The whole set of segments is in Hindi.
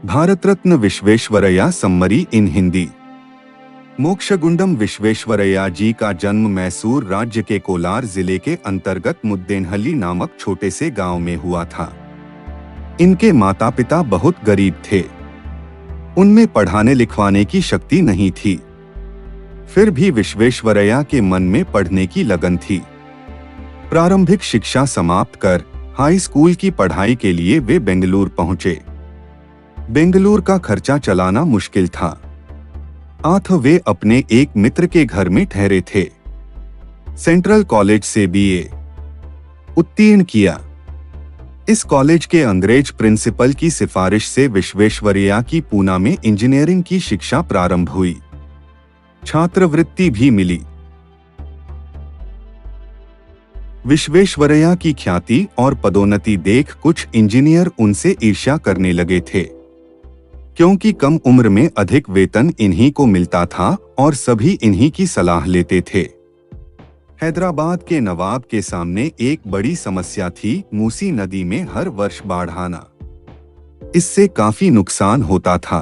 भारत रत्न विश्वेश्वरैया सम्मरी इन हिंदी। मोक्षगुंडम विश्वेश्वरैया जी का जन्म मैसूर राज्य के कोलार जिले के अंतर्गत मुद्देनहल्ली नामक छोटे से गांव में हुआ था। इनके माता पिता बहुत गरीब थे। उनमें पढ़ाने लिखवाने की शक्ति नहीं थी। फिर भी विश्वेश्वरैया के मन में पढ़ने की लगन थी। प्रारंभिक शिक्षा समाप्त कर हाई स्कूल की पढ़ाई के लिए वे बेंगलुरु पहुंचे। बेंगलुरु का खर्चा चलाना मुश्किल था, अतः वे अपने एक मित्र के घर में ठहरे थे। सेंट्रल कॉलेज से बीए उत्तीर्ण किया। इस कॉलेज के अंग्रेज प्रिंसिपल की सिफारिश से विश्वेश्वरैया की पूना में इंजीनियरिंग की शिक्षा प्रारंभ हुई। छात्रवृत्ति भी मिली। विश्वेश्वरैया की ख्याति और पदोन्नति देख कुछ इंजीनियर उनसे ईर्ष्या करने लगे थे, क्योंकि कम उम्र में अधिक वेतन इन्हीं को मिलता था और सभी इन्हीं की सलाह लेते थे। हैदराबाद के नवाब के सामने एक बड़ी समस्या थी मूसी नदी में हर वर्ष बाढ़ आना। इससे काफी नुकसान होता था।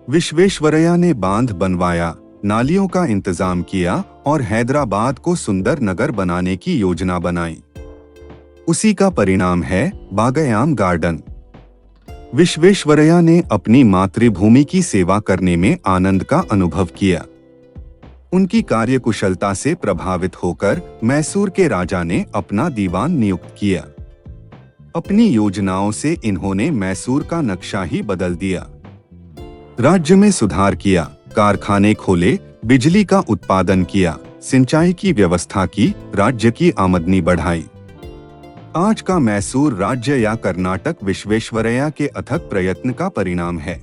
विश्वेश्वरैया ने बांध बनवाया, नालियों का इंतजाम किया और हैदराबाद को सुंदर नगर बनाने की योजना बनाई। उसी का परिणाम है बागयाम गार्डन। विश्वेश्वरैया ने अपनी मातृभूमि की सेवा करने में आनंद का अनुभव किया। उनकी कार्यकुशलता से प्रभावित होकर मैसूर के राजा ने अपना दीवान नियुक्त किया। अपनी योजनाओं से इन्होंने मैसूर का नक्शा ही बदल दिया। राज्य में सुधार किया, कारखाने खोले, बिजली का उत्पादन किया, सिंचाई की व्यवस्था की, राज्य की आमदनी बढ़ाई। आज का मैसूर राज्य या कर्नाटक विश्वेश्वरैया के अथक प्रयत्न का परिणाम है।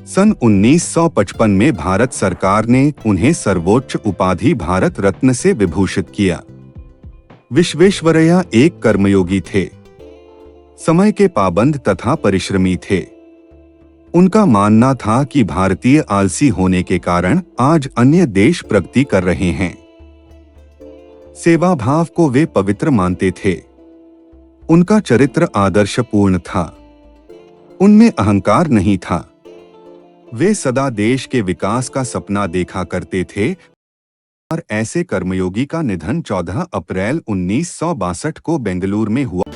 सन 1955 में भारत सरकार ने उन्हें सर्वोच्च उपाधि भारत रत्न से विभूषित किया। विश्वेश्वरैया एक कर्मयोगी थे, समय के पाबंद तथा परिश्रमी थे। उनका मानना था कि भारतीय आलसी होने के कारण आज अन्य देश प्रगति कर रहे हैं। सेवा भाव को वे पवित्र मानते थे। उनका चरित्र आदर्शपूर्ण था। उनमें अहंकार नहीं था। वे सदा देश के विकास का सपना देखा करते थे। और ऐसे कर्मयोगी का निधन 14 अप्रैल 1962 को बेंगलुरु में हुआ।